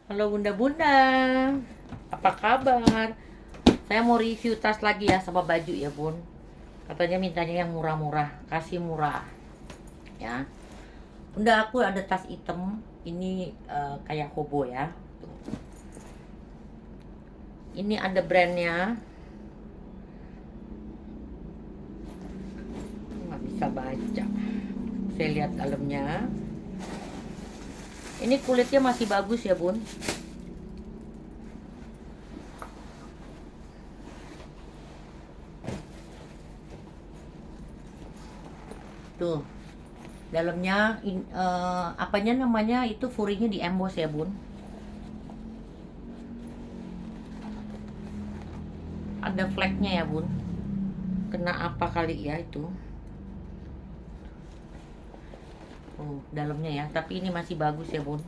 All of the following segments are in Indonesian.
Halo bunda-bunda, apa kabar? Saya mau review tas lagi ya sama baju ya bun. Katanya mintanya yang murah-murah, kasih murah ya. Bunda aku ada tas hitam, ini kayak hobo ya. Tuh. Ini ada brandnya, nggak bisa baca. Saya lihat dalamnya. Ini kulitnya masih bagus ya bun. Tuh, dalamnya apanya namanya itu furinya di emboss ya bun. Ada flagnya ya bun. Kena apa kali ya itu. Oh, dalamnya ya, tapi ini masih bagus ya bun.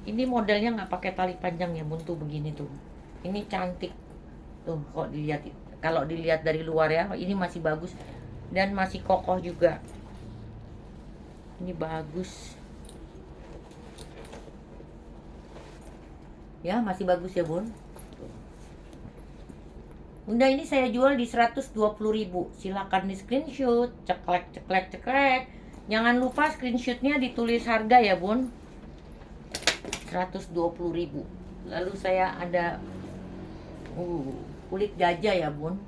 Ini modelnya nggak pakai tali panjang ya bun, tuh begini tuh. Ini cantik tuh, kok dilihat. Kalau dilihat dari luar ya, ini masih bagus dan masih kokoh juga. Ini bagus ya, masih bagus ya bun. Bunda, ini saya jual di 120.000. Silakan di screenshot, ceklek ceklek ceklek. Jangan lupa screenshotnya ditulis harga ya bun. 120.000. Lalu saya ada kulit gajah ya bun.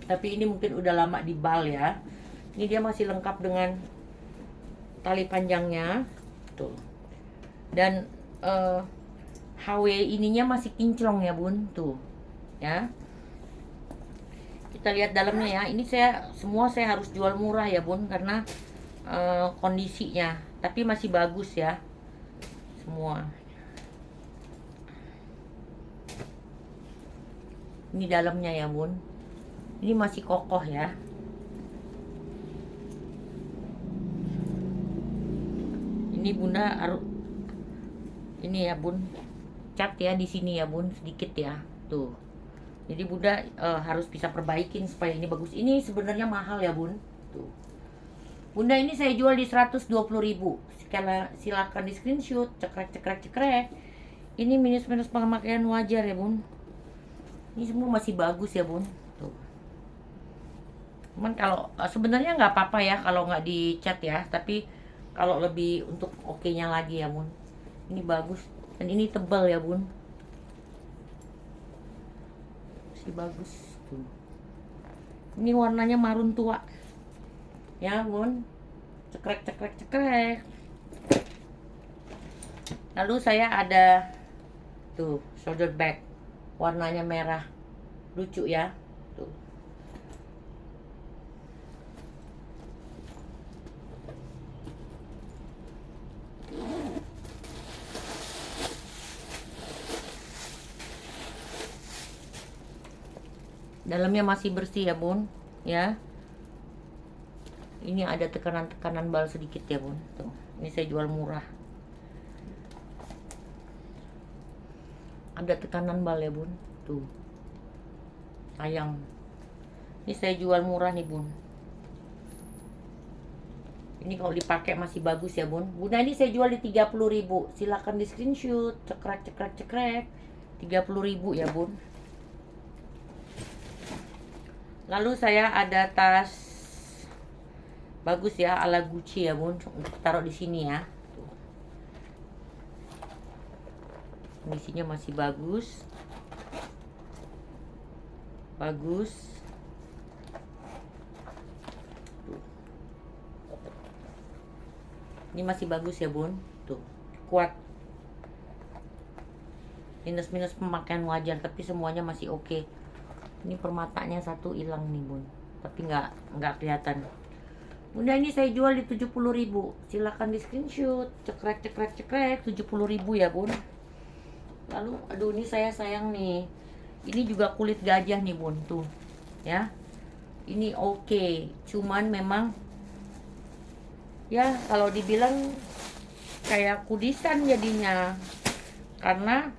Tapi ini mungkin udah lama dibal ya. Ini dia masih lengkap dengan tali panjangnya tuh. Dan HW ininya masih kinclong ya bun tuh ya. Kita lihat dalamnya ya. Ini semua saya harus jual murah ya bun, karena kondisinya, tapi masih bagus ya semua. Ini dalamnya ya bun, ini masih kokoh ya. Ini bunda harus ini ya bun, cat ya di sini ya bun, sedikit ya tuh. Jadi bunda harus bisa perbaikin supaya ini bagus. Ini sebenarnya mahal ya bun tuh. Bunda, ini saya jual di 120.000. Silakan di screenshot, cekrek cekrek cekrek. Ini minus pemakaian wajar ya bun. Ini semua masih bagus ya bun tuh. Cuman kalau sebenarnya nggak apa-apa ya kalau nggak dicat ya, tapi kalau lebih untuk oke-nya lagi ya bun. Ini bagus dan ini tebal ya bun, masih bagus tuh. Ini warnanya marun tua ya bun, cekrek cekrek cekrek. Lalu saya ada tuh shoulder bag, warnanya merah, lucu ya tuh. Dalamnya masih bersih ya bun ya. Ini ada tekanan bal sedikit ya bun tuh. Ini saya jual murah, ada tekanan bal ya bun tuh, sayang. Ini saya jual murah nih bun. Ini kalau dipakai masih bagus ya bun. Bunda, ini saya jual di 30.000. Silakan di screenshot, cekrek cekrek cekrek. 30.000 ya bun. Lalu saya ada tas bagus ya, ala Gucci ya bun, untuk taruh di sini ya. Kondisinya masih bagus, bagus. Ini masih bagus ya bun, tuh kuat. Minus pemakaian wajar, tapi semuanya masih oke. Ini permatanya satu hilang nih bun, tapi nggak kelihatan. Bunda, ini saya jual di 70.000. Silakan di screenshot, cekrek cekrek cekrek. 70.000 ya bun. Lalu aduh, ini saya sayang nih, ini juga kulit gajah nih bun tuh ya. Ini oke, cuman memang ya kalau dibilang kayak kudisan jadinya, karena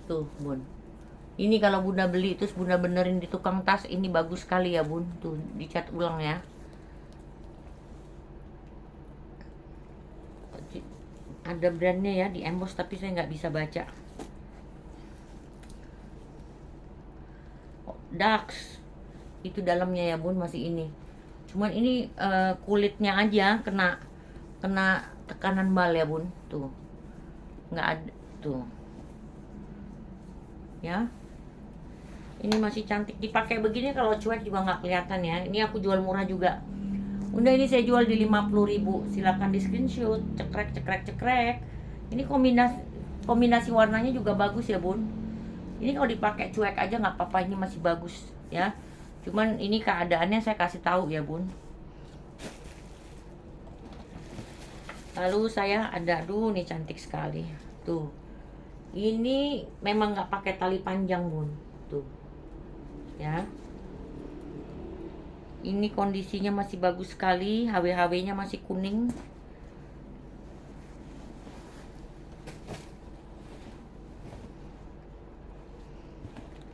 tuh bun, ini kalau bunda beli terus bunda benerin di tukang tas, ini bagus sekali ya bun tuh, dicat ulang ya. Ada brandnya ya di emboss, tapi saya nggak bisa baca. Dax itu dalamnya ya bun, masih ini. Cuman ini kulitnya aja kena kena tekanan bal ya bun, tuh nggak ada tuh ya. Ini masih cantik dipakai begini, kalau cuek juga nggak kelihatan ya. Ini aku jual murah juga. Udah, ini saya jual di 50.000. Silakan di screenshot, cekrek cekrek cekrek. Ini kombinasi warnanya juga bagus ya bun. Ini kalau dipakai cuek aja nggak apa-apa, ini masih bagus ya. Cuman ini keadaannya saya kasih tahu ya bun. Lalu saya ada, aduh nih cantik sekali tuh. Ini memang nggak pakai tali panjang bun, tuh ya. Ini kondisinya masih bagus sekali, HW-HW-nya masih kuning.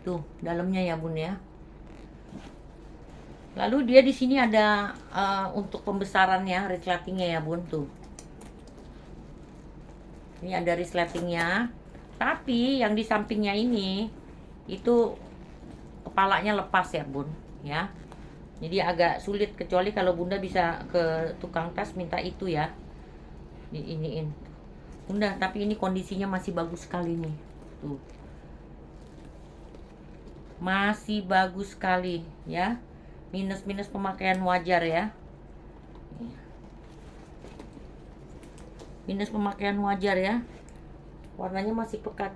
Tuh dalamnya ya bun ya. Lalu dia di sini ada untuk pembesarannya, resletingnya ya bun, tuh. Ini ada resletingnya. Tapi yang di sampingnya ini itu kepalanya lepas ya bun ya. Jadi agak sulit, kecuali kalau bunda bisa ke tukang tas minta itu ya, diiniin bunda. Tapi ini kondisinya masih bagus sekali nih, tuh masih bagus sekali ya. Minus pemakaian wajar ya, minus pemakaian wajar ya. Warnanya masih pekat.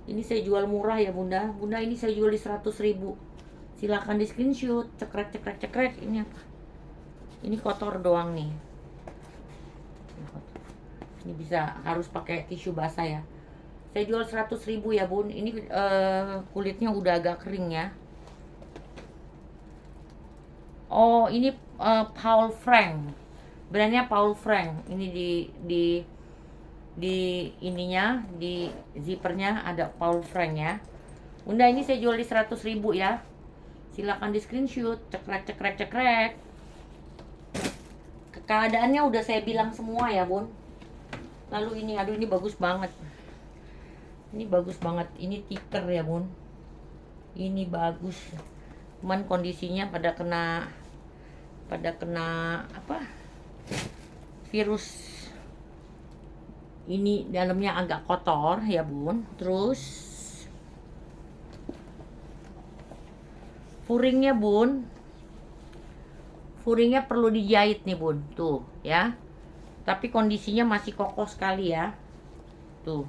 Ini saya jual murah ya bunda. Bunda, ini saya jual di 100.000. Silahkan di screenshot, cekrek cekrek cekrek. Ini apa? Ini kotor doang nih. Ini bisa, harus pakai tisu basah ya. Saya jual 100.000 ya bun. Ini kulitnya udah agak kering ya. Oh, ini Paul Frank. Brandnya Paul Frank. Ini di ininya, di zippernya ada Paul Frank ya. Bunda, ini saya jual di 100.000 ya. Silakan di screenshot, cekrek cekrek cekrek. Keadaannya udah saya bilang semua ya bun. Lalu ini, aduh ini bagus banget. Ini bagus banget. Ini tiker ya bun. Ini bagus. Cuman kondisinya pada kena apa? Virus. Ini dalamnya agak kotor ya bun. Terus furingnya bun, furingnya perlu dijahit nih bun, tuh ya. Tapi kondisinya masih kokoh sekali ya, tuh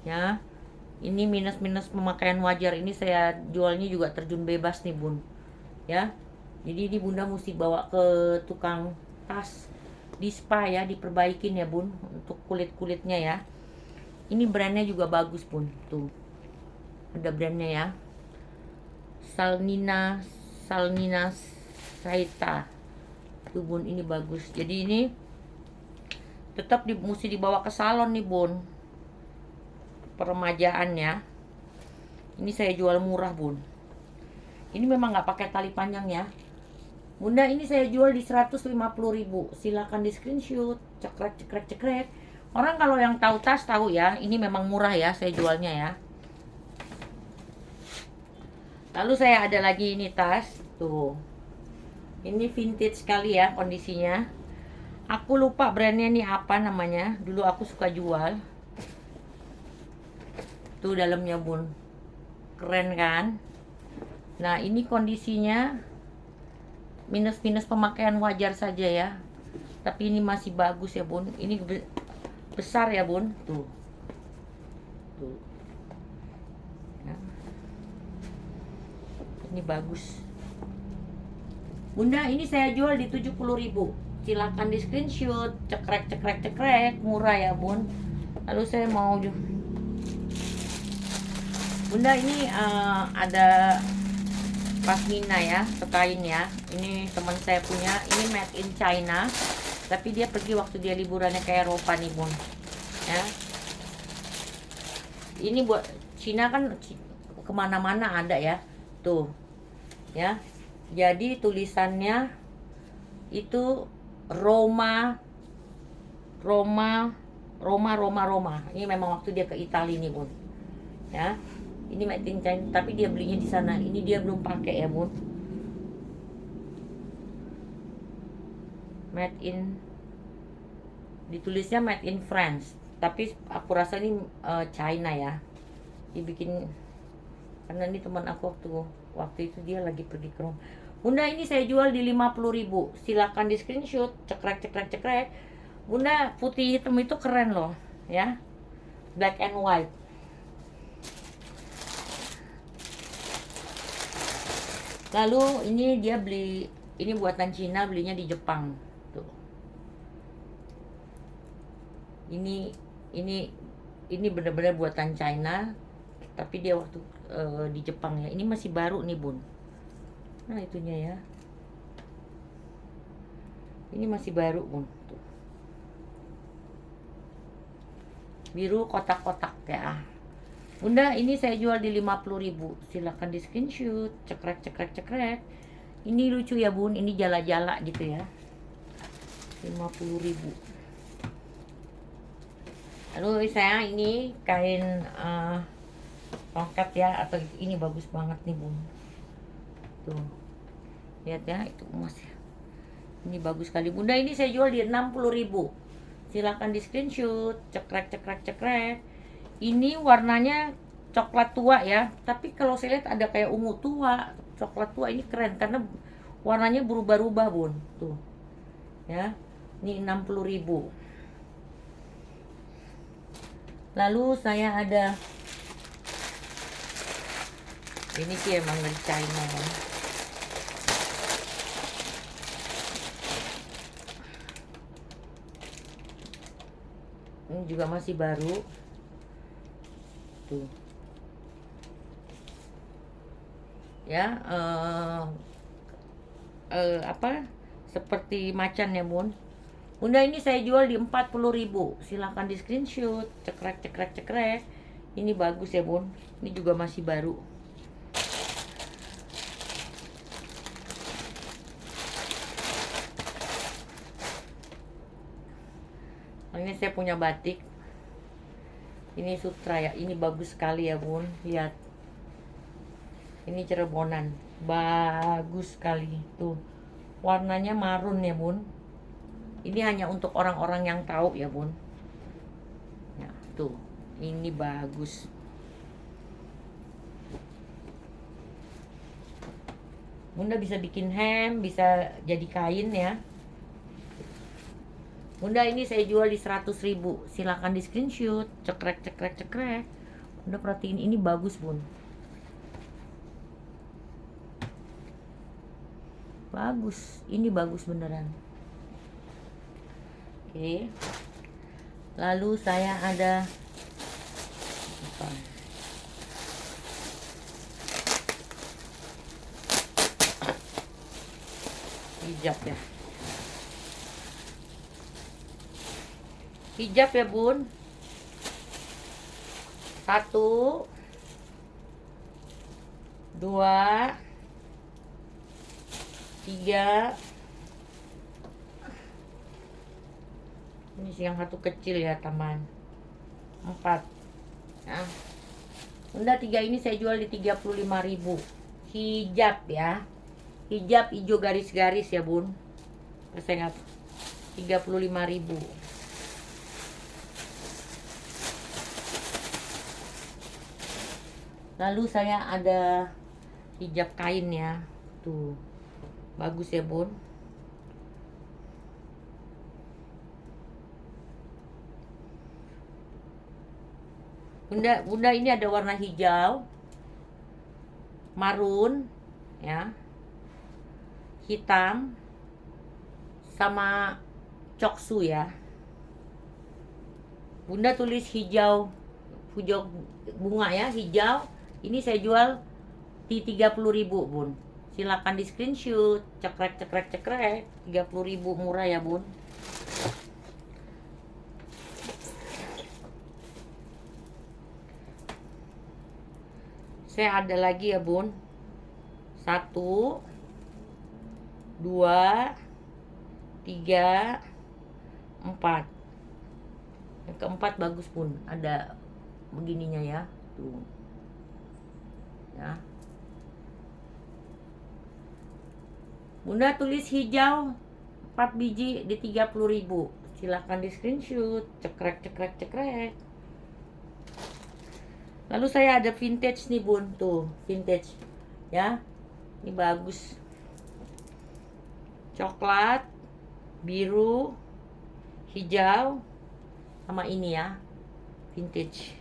ya. Ini minus pemakaian wajar. Ini saya jualnya juga terjun bebas nih bun ya. Jadi ini bunda mesti bawa ke tukang tas di spa ya, diperbaikin ya bun untuk kulit-kulitnya ya. Ini brandnya juga bagus bun, tuh ada brandnya ya, Salnina Saita tuh bun. Ini bagus. Jadi ini tetap mesti dibawa ke salon nih bun, peremajaan ya. Ini saya jual murah bun. Ini memang nggak pakai tali panjang ya bunda. Ini saya jual di 150.000. Silakan di screenshot, cekrek cekrek cekrek. Orang kalau yang tahu tas tahu ya, ini memang murah ya saya jualnya ya. Lalu saya ada lagi ini tas, tuh. Ini vintage sekali ya kondisinya. Aku lupa brandnya nih apa namanya. Dulu aku suka jual. Tuh dalamnya bun, keren kan? Nah ini kondisinya minus pemakaian wajar saja ya. Tapi ini masih bagus ya bun. Ini besar ya bun, tuh. Tuh. Ya. Ini bagus bunda. Ini saya jual di 70.000. Silakan di screenshot, cekrek cekrek cekrek, murah ya bun. Lalu saya mau bunda, ini ada pasmina ya, kain ya. Ini teman saya punya, ini made in China, tapi dia pergi waktu dia liburannya ke Eropa nih bun ya. Ini buat Cina kan, kemana-mana ada ya, tuh ya. Jadi tulisannya itu Roma Roma Roma. Ini memang waktu dia ke Italia nih bun, ya. Ini made in China, tapi dia belinya di sana. Ini dia belum pakai ya bun. Made in, ditulisnya made in France, tapi aku rasa ini China ya. Dibikin karena ini teman aku waktu itu dia lagi pergi ke Roma. Bunda, ini saya jual di 50.000. Silakan di screenshot, cekrek. Bunda, putih hitam itu keren loh, ya. Black and white. Lalu ini dia beli, ini buatan Cina, belinya di Jepang. Tuh. Ini benar-benar buatan China, tapi dia waktu di Jepang ya. Ini masih baru nih bun. Nah itunya ya. Ini masih baru bun. Tuh. Biru kotak-kotak ya. Bunda, ini saya jual di 50.000. Silakan di screenshot, cekrek. Ini lucu ya bun, ini jala-jala gitu ya. 50.000. Lalu saya ini kain tongkat ya, atau ini bagus banget nih bun. Tuh. Lihat ya, itu emas ya. Ini bagus sekali. Bunda, ini saya jual di 60.000. Silakan di screenshot, cekrek. Ini warnanya coklat tua ya, tapi kalau saya lihat ada kayak ungu tua, coklat tua. Ini keren karena warnanya berubah-ubah bun. Tuh ya, ini 60.000. Lalu saya ada ini sih emang dari China ya. Ini juga masih baru. Tuh. Ya, apa? Seperti macan ya, Bun. Bunda, ini saya jual di 40.000. Silahkan di screenshot, cekrek. Ini bagus ya, Bun. Ini juga masih baru. Ini saya punya batik. Ini sutra ya. Ini bagus sekali ya, Bun. Lihat. Ini Cirebonan. Bagus sekali. Tuh. Warnanya marun ya, Bun. Ini hanya untuk orang-orang yang tahu ya, Bun. Ya, tuh. Ini bagus. Bunda bisa bikin hem, bisa jadi kain ya. Bunda, ini saya jual di 100.000. Silakan di screenshot, cekrek. Bunda perhatiin, ini bagus, Bun. Bagus, ini bagus beneran. Oke. Lalu saya ada apa? Hijab ya. Hijab ya, Bun. 1 2 3. Ini yang satu kecil ya, teman. 4. Nah. Bunda, 3 ini saya jual di 35.000. Hijab ya. Hijab hijau garis-garis ya, Bun. Saya ingat 35.000. Lalu saya ada hijab kain ya. Tuh. Bagus ya, Bun. Bunda ini ada warna hijau, marun, ya, hitam, sama coksu ya. Bunda tulis hijau bunga ya, hijau. Ini saya jual di 30.000, Bun. Silakan di screenshot, cekrek. 30.000 murah ya, Bun. Saya ada lagi ya, Bun. 1 2 3, 4. Yang keempat bagus bun, ada begininya ya, tuh ya. Bunda tulis hijau 4 biji di 30.000. Silahkan di screenshot, cekrek cekrek cekrek. Lalu saya ada vintage nih bun, tuh vintage ya, ini bagus, coklat, biru, hijau, sama ini ya, vintage.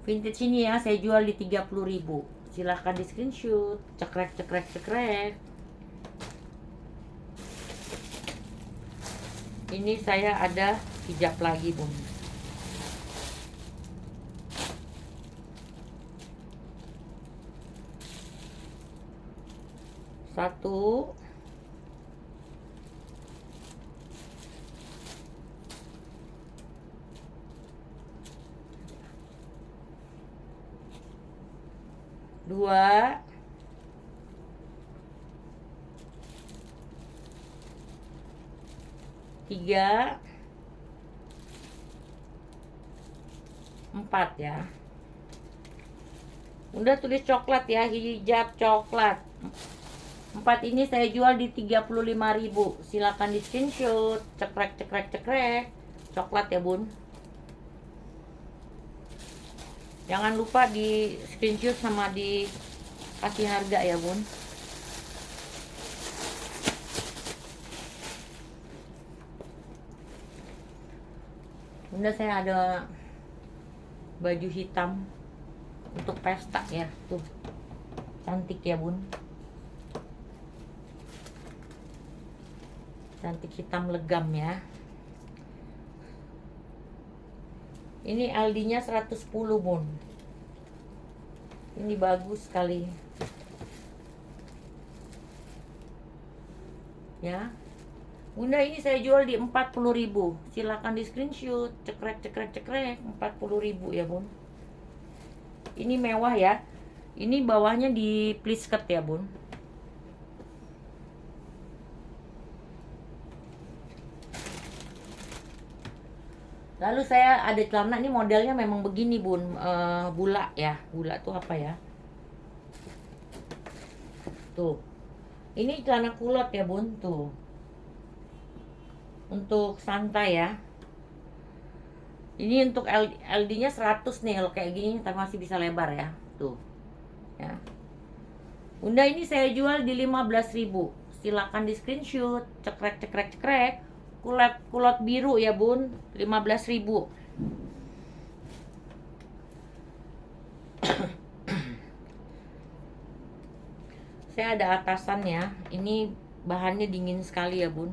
Vintage ini ya saya jual di 30.000. Silahkan di screenshot, cekrek cekrek cekrek. Ini saya ada hijab lagi bun. Satu, dua, tiga, 4 ya. Udah tulis coklat ya, hijab coklat. 4 ini saya jual di 35.000. Silakan di screenshot, cekrek cekrek cekrek. Coklat ya bun. Jangan lupa di screenshot sama di kasih harga ya bun. Bunda saya ada baju hitam untuk pesta ya, tuh cantik ya bun, cantik hitam legam ya. Ini LD nya 110 bun, ini bagus sekali ya. Bunda ini saya jual di 40.000. Silakan di screenshot, cekrek cekrek cekrek. 40.000 ya bun. Ini mewah ya. Ini bawahnya di plisket ya bun. Lalu saya ada celana, ini modelnya memang begini bun, bula ya. Bula tuh apa ya? Tuh. Ini celana kulot ya bun, tuh. Untuk santai ya. Ini untuk LD nya 100 nih. Kalau kayak gini tapi masih bisa lebar ya. Tuh ya. Bunda ini saya jual di 15.000. Silakan di screenshot, cekrek cekrek cekrek. Kulot biru ya bun, 15.000. Saya ada atasannya. Ini bahannya dingin sekali ya bun,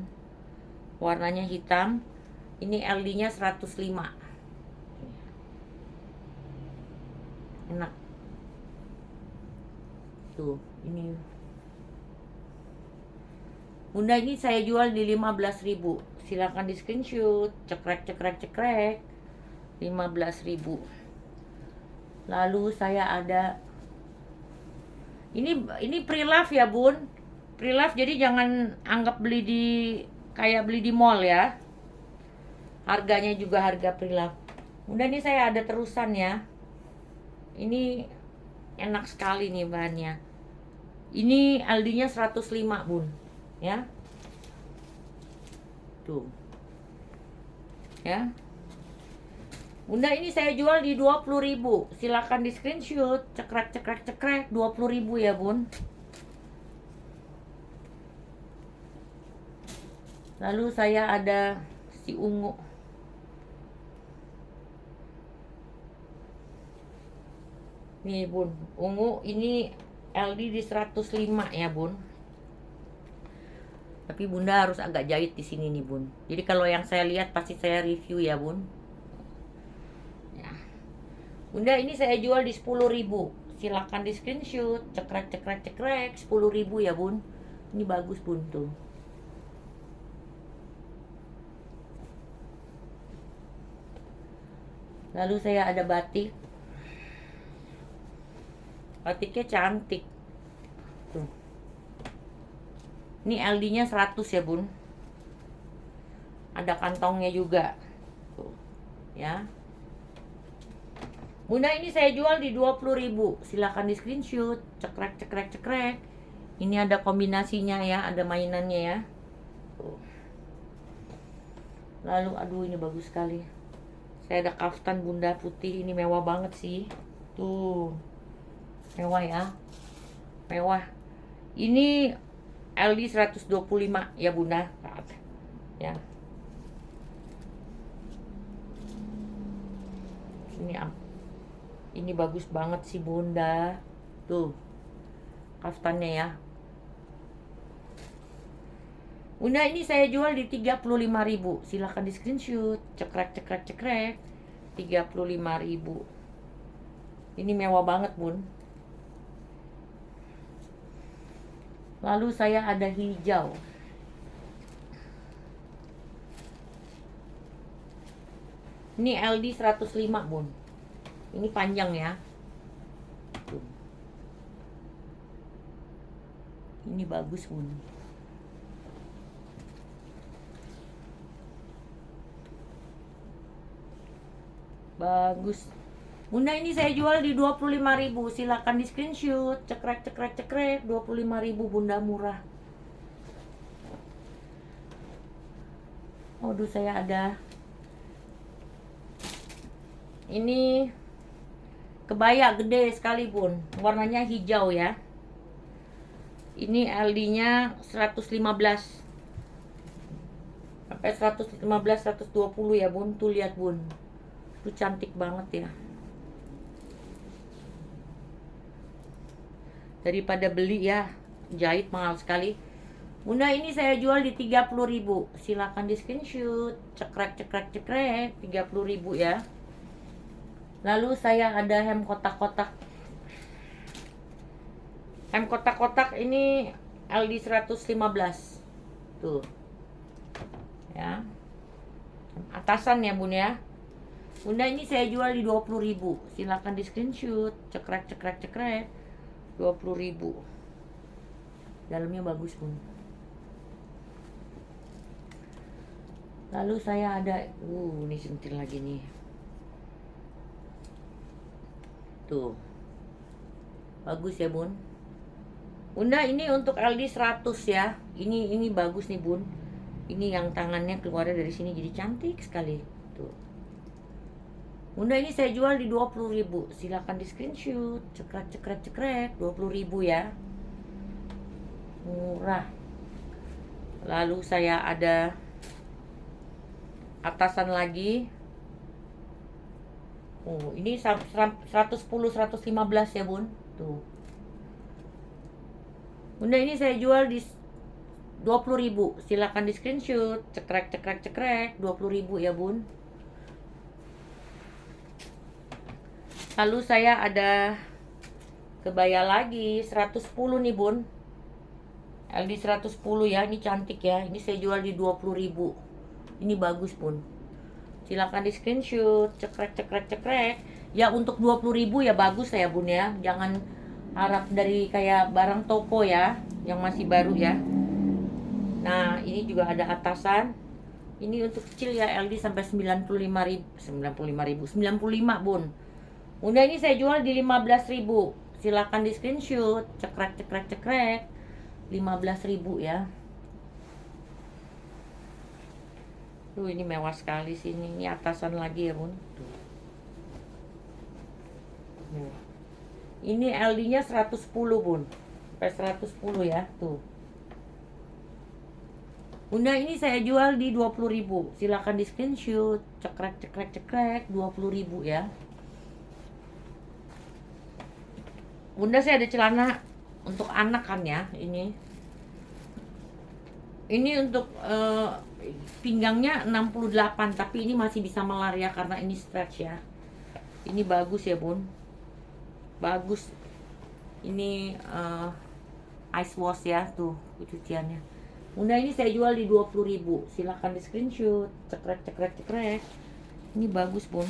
warnanya hitam. Ini LD nya 105. Enak tuh. Ini Bunda ini saya jual di 15.000. Silakan di screenshot, cekrek cekrek cekrek. 15.000. Lalu saya ada ini pre-love ya bun, pre-love, jadi jangan anggap beli di kayak beli di mall ya. Harganya juga harga pre-love. Bunda ini saya ada terusan ya. Ini enak sekali nih bahannya. Ini LD nya 105 bun ya. Tuh ya. Bunda ini saya jual di 20.000. Silakan di screenshot, cekrek cekrek cekrek. 20.000 ya bun. Lalu saya ada si ungu. Nih bun, ungu ini LD di 105 ya bun. Tapi bunda harus agak jahit di sini nih bun. Jadi kalau yang saya lihat pasti saya review ya bun. Ya. Bunda ini saya jual di 10.000. Silakan di screenshot, cekrek cekrek cekrek. 10.000 ya bun. Ini bagus bun tuh. Lalu saya ada batik. Batiknya cantik tuh. Ini LD-nya 100 ya, Bun. Ada kantongnya juga. Tuh, ya. Bunda, ini saya jual di 20.000. Silahkan di screenshot. Cekrek, cekrek, cekrek. Ini ada kombinasinya ya, ada mainannya ya. Tuh. Lalu, aduh ini bagus sekali. Saya ada kaftan Bunda putih. Ini mewah banget sih. Tuh. Mewah ya. Mewah. Ini LD 125 ya Bunda. Ya. Ini bagus banget sih Bunda. Tuh. Kaftannya ya. Bunda, ini saya jual di 35.000. Silahkan di screenshot. Cekrek, cekrek, cekrek. 35.000. Ini mewah banget Bun. Lalu saya ada hijau. Ini LD 105 Bun. Ini panjang ya. Ini bagus Bun. Bagus. Bunda, ini saya jual di 25.000. Silakan di screenshot. Cekrek, cekrek, cekrek. 25.000 Bunda, murah. Aduh, saya ada. Ini kebaya gede sekali Bun. Warnanya hijau ya. Ini LD-nya 115. Sampai 115, 120 ya Bun. Tuh lihat Bun. Itu cantik banget ya. Daripada beli ya, jahit mahal sekali. Bunda, ini saya jual di 30.000. Silakan di screenshot. Cekrek, cekrek, cekrek. 30.000 ya. Lalu saya ada hem kotak-kotak. Hem kotak-kotak ini LD 115. Tuh. Ya. Atasan ya Bun ya. Bunda, ini saya jual di 20.000. Silakan di screenshot. Cekrek, cekrek, cekrek. 20.000. Dalamnya bagus Bun. Lalu saya ada ini sentil lagi nih. Tuh. Bagus ya Bun. Bunda, ini untuk LD 100 ya. Ini bagus nih Bun. Ini yang tangannya keluar dari sini jadi cantik sekali. Tuh. Bunda, ini saya jual di 20.000. Silakan di screenshot. Cekrek, cekrek, cekrek. 20.000 ya. Murah. Lalu saya ada atasan lagi. Oh, ini 110, 115 ya Bun. Tuh. Bunda, ini saya jual di 20.000. Silakan di screenshot. Cekrek, cekrek, cekrek. 20.000 ya Bun. Lalu saya ada kebaya lagi 110 nih Bun. LD 110 ya, ini cantik ya. Ini saya jual di 20.000. Ini bagus Bun. Silakan di screenshot. Cekrek, cekrek, cekrek. Ya untuk 20.000 ya bagus ya Bun ya. Jangan harap dari kayak barang toko ya, yang masih baru ya. Nah, ini juga ada atasan. Ini untuk kecil ya, LD sampai 95.000 Bun. Bunda, ini saya jual di 15.000. Silakan di screenshot. Cekrek, cekrek, cekrek. 15.000 ya. Tuh, ini mewah sekali sih ini. Ini atasan lagi ya Bun. Tuh. Ini LD-nya 110 Bun. Sampai 110 ya. Tuh. Bunda, ini saya jual di 20.000. Silakan di screenshot. Cekrek, cekrek, cekrek. 20.000 ya. Bunda, saya ada celana untuk anak kan ya. Ini untuk pinggangnya 68. Tapi ini masih bisa melar ya, karena ini stretch ya. Ini bagus ya Bun. Bagus. Ini ice wash ya. Tuh cuciannya. Bunda, ini saya jual di 20.000. Silakan di screenshot. Cekrek, cekrek, cekrek. Ini bagus Bun.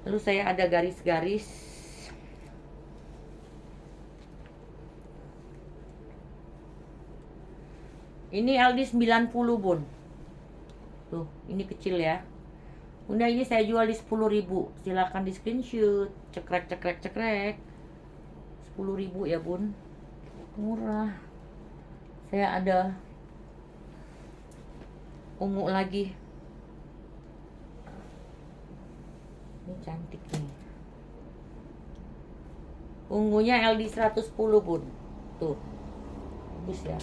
Lalu saya ada garis-garis. Ini LD 90 bun. Tuh, ini kecil ya. Bunda ini saya jual di 10.000. Silakan di screenshot. Cekrek cekrek cekrek. 10.000 ya bun. Murah. Saya ada ungu lagi. Ini cantik nih. Ungunya LD 110 bun. Tuh. Bagus ya.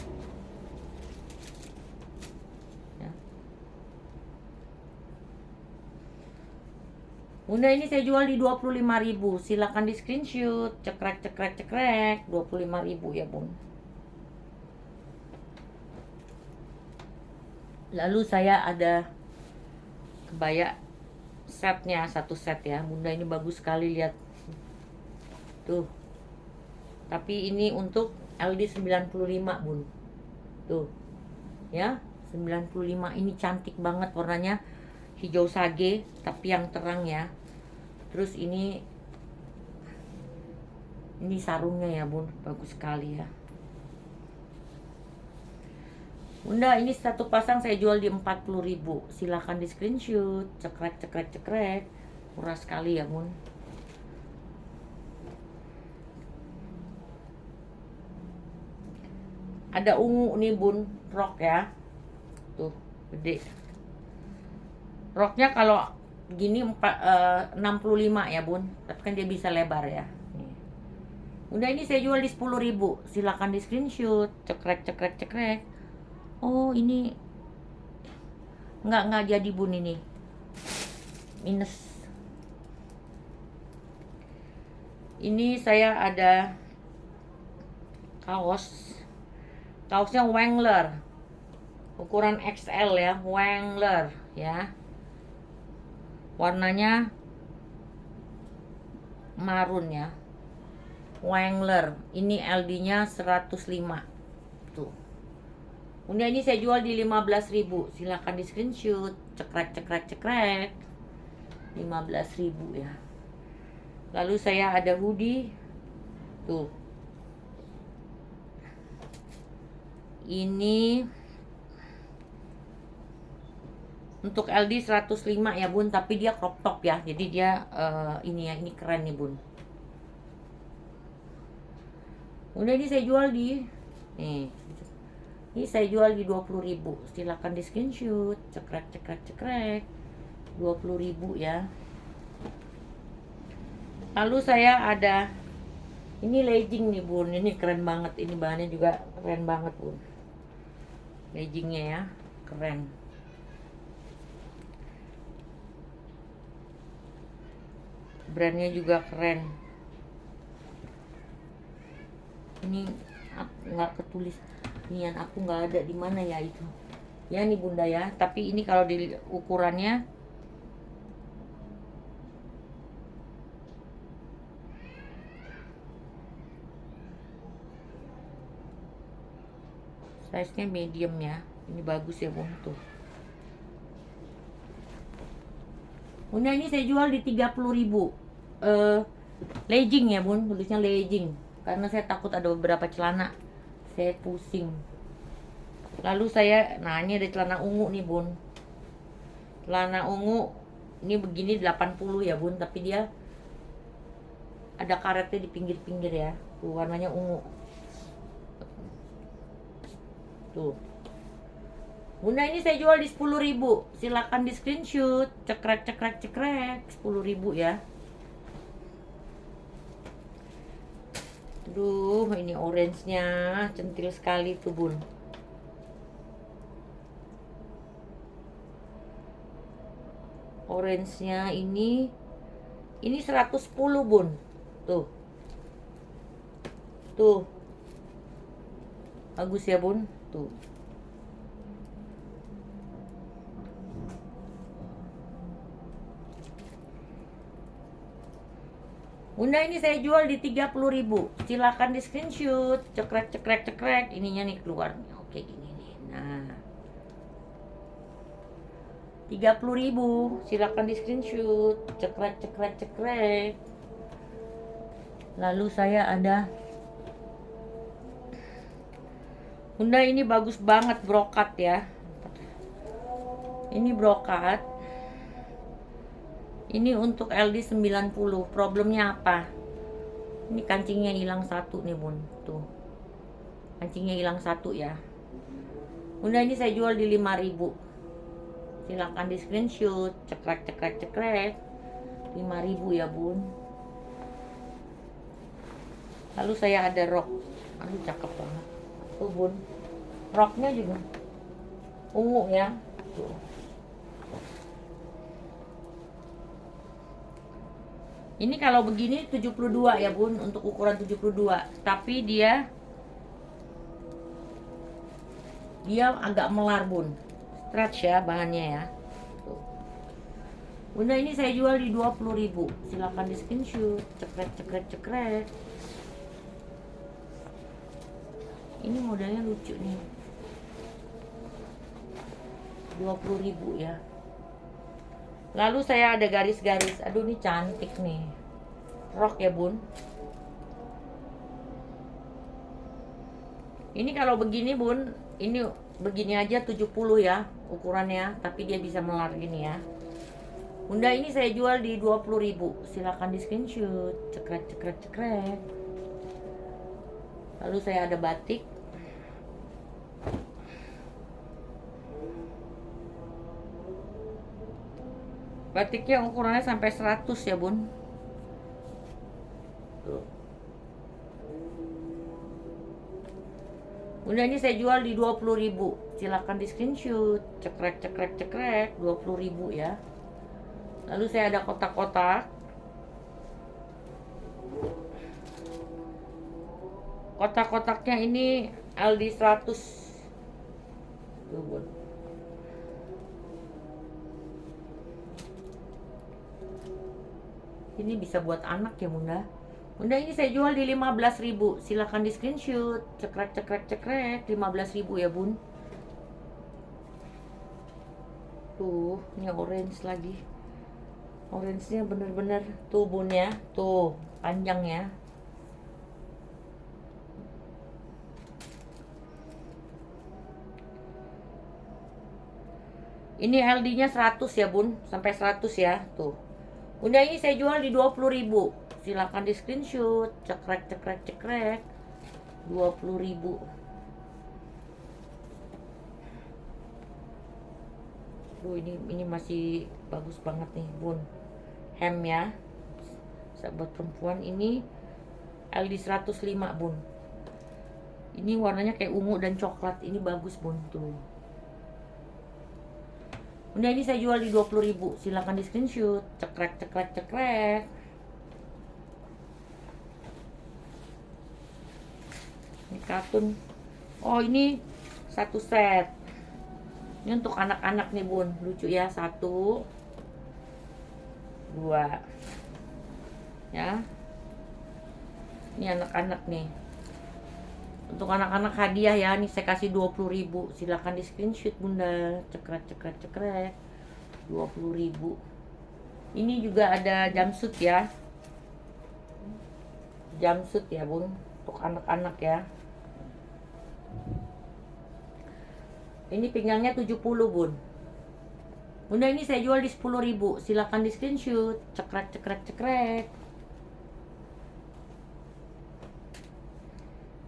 Bunda ini saya jual di 25.000. Silakan di screenshot. Cekrek cekrek cekrek. 25.000 ya bun. Lalu saya ada kebaya setnya, satu set ya. Bunda ini bagus sekali, lihat. Tuh. Tapi ini untuk LD 95 bun. Tuh. Ya, 95. Ini cantik banget warnanya. Hijau sage tapi yang terang ya. Terus ini sarungnya ya bun, bagus sekali ya. Bunda ini satu pasang saya jual di 40.000. Silahkan di screenshot. Cekrek cekrek cekrek. Murah sekali ya bun. Ada ungu nih bun, rok ya. Tuh, gede. Roknya kalau gini 65 ya bun. Tapi kan dia bisa lebar ya. Nih. Bunda ini saya jual di 10.000. Silakan di screenshot. Cekrek cekrek cekrek. Oh ini nggak jadi bun, ini minus. Ini saya ada kaosnya Wrangler ukuran XL ya, Wrangler ya. Warnanya marun ya. Wrangler. Ini LD-nya 105. Tuh. Bunda ini saya jual di 15.000. Silakan di screenshot. Cekrek cekrek cekrek. 15.000 ya. Lalu saya ada hoodie. Tuh. Ini untuk LD 105 ya bun, tapi dia crop top ya. Jadi dia ini ya, ini keren nih bun. Udah ini saya jual di ini saya jual di 20.000. Silakan di screenshot. Cekrek cekrek cekrek. 20.000 ya. Lalu saya ada ini legging nih bun. Ini keren banget. Ini bahannya juga keren banget bun. Leggingnya ya, keren. Brandnya juga keren. Ini nggak ketulis, nian aku nggak ada di mana ya itu. Ya nih bunda ya. Tapi ini kalau di ukurannya size-nya medium ya. Ini bagus ya bun tuh. Bunda ini saya jual di 30.000. Legging ya bun, tulisnya legging. Karena saya takut ada beberapa celana, saya pusing. Lalu saya, nah ini ada celana ungu nih bun. Celana ungu ini begini 80 ya bun, tapi dia ada karetnya di pinggir-pinggir ya. Tuh warnanya ungu. Tuh. Bunda ini saya jual di 10.000. Silakan di screenshot. Cekrek cekrek cekrek. 10.000 ya. Aduh, ini orange-nya centil sekali tuh bun. Orange-nya ini 110 bun. Tuh. Tuh. Bagus ya bun. Tuh. Bunda ini saya jual di 30.000. Silakan di screenshot. Cekrek cekrek cekrek. Ininya nih keluar. Oke gini nih. Nah. 30.000. Silakan di screenshot. Cekrek cekrek cekrek. Lalu saya ada Bunda ini bagus banget brokat ya. Ini brokat. Ini untuk LD 90. Problemnya apa? Ini kancingnya hilang satu nih bun. Tuh. Kancingnya hilang satu ya. Bunda ini saya jual di 5.000. Silahkan di screenshot. Cekrek cekrek cekrek. 5.000 ya bun. Lalu saya ada rok. Aduh cakep banget. Tuh bun. Roknya juga ungu ya. Tuh. Ini kalau begini 72 ya bun, untuk ukuran 72. Tapi dia agak melar bun. Stretch ya bahannya ya. Tuh. Bunda ini saya jual di 20.000. Silahkan di screenshot. Cekrek cekrek cekrek. Ini modelnya lucu nih. 20.000 ya. Lalu saya ada garis-garis. Aduh ini cantik nih. Rok ya bun. Ini kalau begini bun, ini begini aja 70 ya ukurannya, tapi dia bisa melar gini ya. Bunda ini saya jual di 20.000. Silakan di screenshot. Cekrek cekrek cekrek. Lalu saya ada batik. Batiknya ukurannya sampai 100 ya bun. Tuh. Bunda ini saya jual di 20.000. Silakan di screenshot. Cekrek cekrek cekrek. 20.000 ya. Lalu saya ada kotak-kotak. Kotak-kotaknya ini LD 100. Tuh bun. Ini bisa buat anak ya bunda. Bunda ini saya jual di 15.000. Silahkan di screenshot. Cekrek cekrek cekrek. 15.000 ya bun. Tuh ini orange lagi. Orange-nya bener-bener tuh bun ya. Tuh panjang ya. Ini LD-nya 100 ya bun. Sampai 100 ya. Tuh. Bunda ini saya jual di 20.000. Silakan di screenshot. Cekrek cekrek cekrek. 20.000. Ini masih bagus banget nih bun. Hem ya. Sahabat perempuan ini LD 105 bun. Ini warnanya kayak ungu dan coklat. Ini bagus bun tuh. Bunda ini saya jual di 20.000. Silakan di screenshot. Cekrek cekrek cekrek. Ini kartun. Oh ini satu set. Ini untuk anak-anak nih bun. Lucu ya. 1 2 ya. Ini anak-anak nih. Untuk anak-anak hadiah ya. Ini saya kasih 20.000. Silakan di screenshot bunda. Cekrek cekrek cekrek. 20.000. Ini juga ada jumpsuit ya. Jumpsuit ya bun. Untuk anak-anak ya. Ini pinggangnya 70 bun. Bunda ini saya jual di 10.000. Silakan di screenshot. Cekrek cekrek cekrek.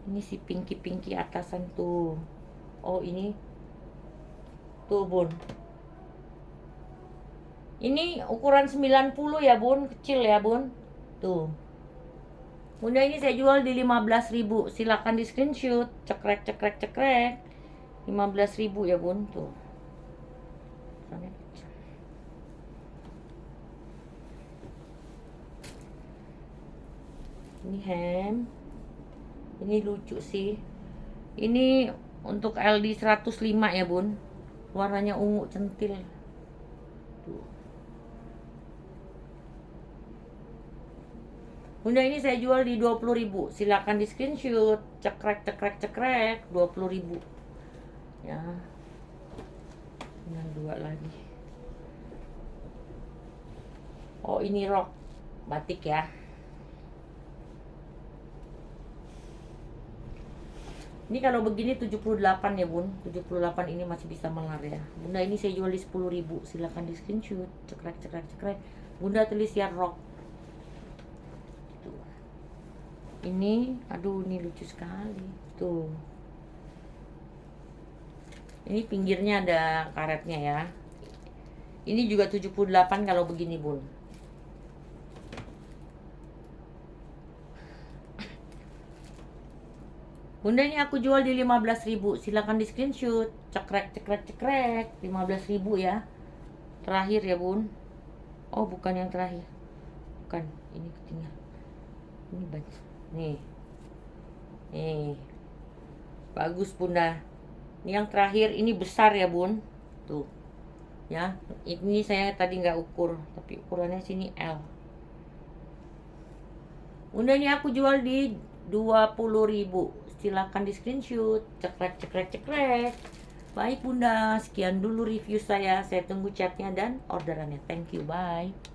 Ini si pinky atasan tuh. Oh ini tuh bun. Ini ukuran 90 ya bun. Kecil ya bun. Tuh. Bunda ini saya jual di 15.000. Silakan di screenshot. Cekrek cekrek cekrek. 15.000 ya bun. Tuh. Ini hem. Ini lucu sih. Ini untuk LD 105 ya bun. Warnanya ungu centil. Tuh. Bunda ini saya jual di 20.000. Silakan di screenshot. Cekrek cekrek cekrek. 20.000 ya. Ini 2 lagi. Oh ini rok batik ya. Ini kalau begini 78 ya bun, 78 ini masih bisa melar ya. Bunda ini saya jual di 10.000, silahkan di screenshot. Cekrek cekrek cekrek. Bunda tulis ya rock. Tuh. Ini, aduh ini lucu sekali. Tuh. Ini pinggirnya ada karetnya ya. Ini juga 78 kalau begini bun. Bunda ini aku jual di 15.000, silakan di screenshot. Cekrek cekrek cekrek, 15.000 ya. Terakhir ya bun. Oh bukan yang terakhir, bukan, ini ketinggalan. Ini baca nih bagus bunda. Ini yang terakhir, ini besar ya bun. Tuh ya, ini saya tadi nggak ukur, tapi ukurannya sini L. Bunda ini aku jual di 20.000, silakan di screenshot. Cekrek cekrek cekrek. Baik bunda, sekian dulu review saya tunggu chatnya dan orderannya. Thank you, bye.